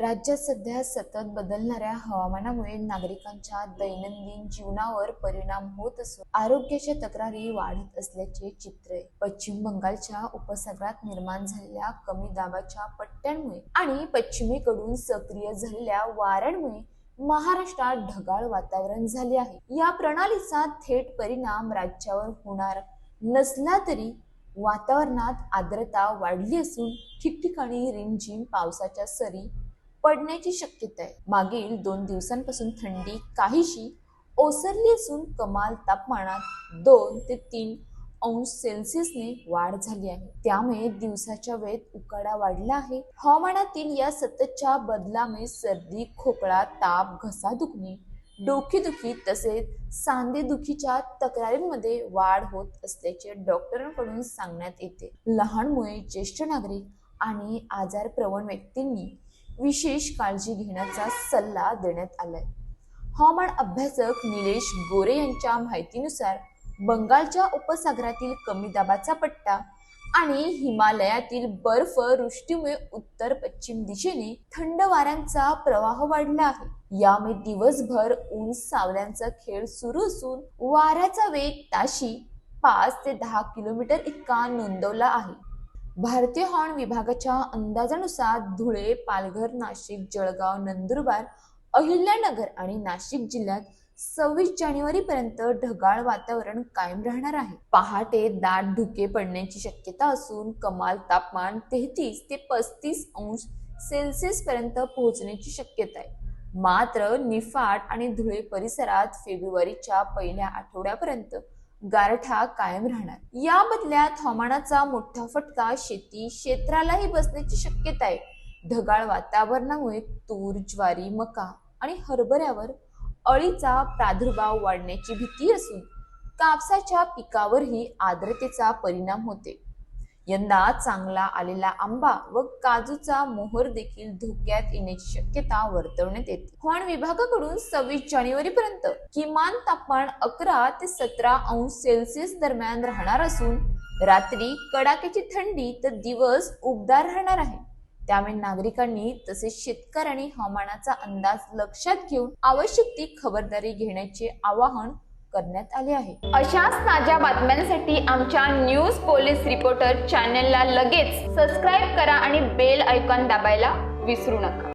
राज्यात सध्या सतत बदलणाऱ्या हवामानामुळे नागरिकांच्या दैनंदिन जीवनावर परिणाम होत असून आरोग्याच्या तक्रारी वाढत असल्याचे चित्र आहे. पश्चिम बंगालच्या उपसागरात निर्माण झालेल्या कमी दाबाच्या पट्ट्यांमुळे आणि पश्चिमेकडून सक्रिय झालेल्या वाऱ्यांमुळे महाराष्ट्रात ढगाळ वातावरण झाले आहे. या प्रणालीचा थेट परिणाम राज्यावर होणार नसला तरी वातावरणात आर्द्रता वाढली असून ठिकठिकाणी रिमझिम पावसाच्या सरी पडण्याची शक्यता आहे. मागील 2 दिवसांपासून थंडी काहीशी ओसरली असून कमाल तापमानात 2 ते 3 अंश सेल्सिअसने वाढ झाली आहे. त्यामुळे दिवसाच्या वेळेत उकाडा वाढला आहे. हवामानातील या सततच्या बदलामुळे सर्दी, खोकला, ताप, घसा दुखणे, डोकेदुखी तसेच सांधेदुखीच्या तक्रारींमध्ये वाढ होत असल्याचे डॉक्टरांकडून सांगण्यात येते. लहान मुले, ज्येष्ठ नागरिक आणि आजारप्रवण व्यक्तींनी विशेष काळजी घेण्याचा सल्ला देण्यात आलाय. हवामान अभ्यासक निलेश गोरे यांच्या माहितीनुसार बंगालच्या उपसागरातील कमी दाबाचा पट्टा आणि हिमालयातील बर्फवृष्टीमुळे उत्तर पश्चिम दिशेने थंड वाऱ्यांचा प्रवाह वाढला आहे. यामुळे दिवसभर ऊन सावल्यांचा खेळ सुरू असून वाऱ्याचा वेग ताशी 5 ते 10 किलोमीटर इतका नोंदवला आहे. भारतीय हवामान विभागाच्या अंदाजानुसार धुळे, पालघर, नाशिक, जळगाव, नंदुरबार, अहिल्यानगर आणि नाशिक जिल्ह्यात 26 जानेवारीपर्यंत ढगाळ वातावरण कायम राहणार आहे. पहाटे दाट धुके पडण्याची शक्यता असून कमाल तापमान 33 ते 35 अंश सेल्सिअस पर्यंत पोहोचण्याची शक्यता आहे. मात्र निफाड आणि धुळे परिसरात फेब्रुवारीच्या पहिल्या आठवड्यापर्यंत गारठा कायम राहणार. या बदल्यात हवामानाचा मोठा फटका शेती क्षेत्रालाही बसण्याची शक्यता आहे. ढगाळ वातावरणामुळे तूर, ज्वारी, मका आणि हरभऱ्यावर अळीचा प्रादुर्भाव वाढण्याची भीती असून कापसाच्या पिकावरही आर्द्रतेचा परिणाम होते. यंदा चांगला आलेला आंबा व काजूचा मोहर देखील धोक्यात येण्याची शक्यता वर्तवण्यात येते. हवामान विभागाकडून 26 जानेवारीपर्यंत किमान तापमान 11 ते 17 अंश सेल्सिअस दरम्यान राहणार असून रात्री कडाक्याची थंडी तर दिवस उबदार राहणार आहे. त्यामुळे नागरिकांनी तसेच शेतकऱ्यांनी हवामानाचा अंदाज लक्षात घेऊन आवश्यक ती खबरदारी घेण्याचे आवाहन करण्यात आले आहे. अशाच ताज्या बातम्यांसाठी आमच्या न्यूज पोलीस रिपोर्टर चॅनलला लगेच सबस्क्राईब करा आणि बेल आयकॉन दाबायला विसरू नका.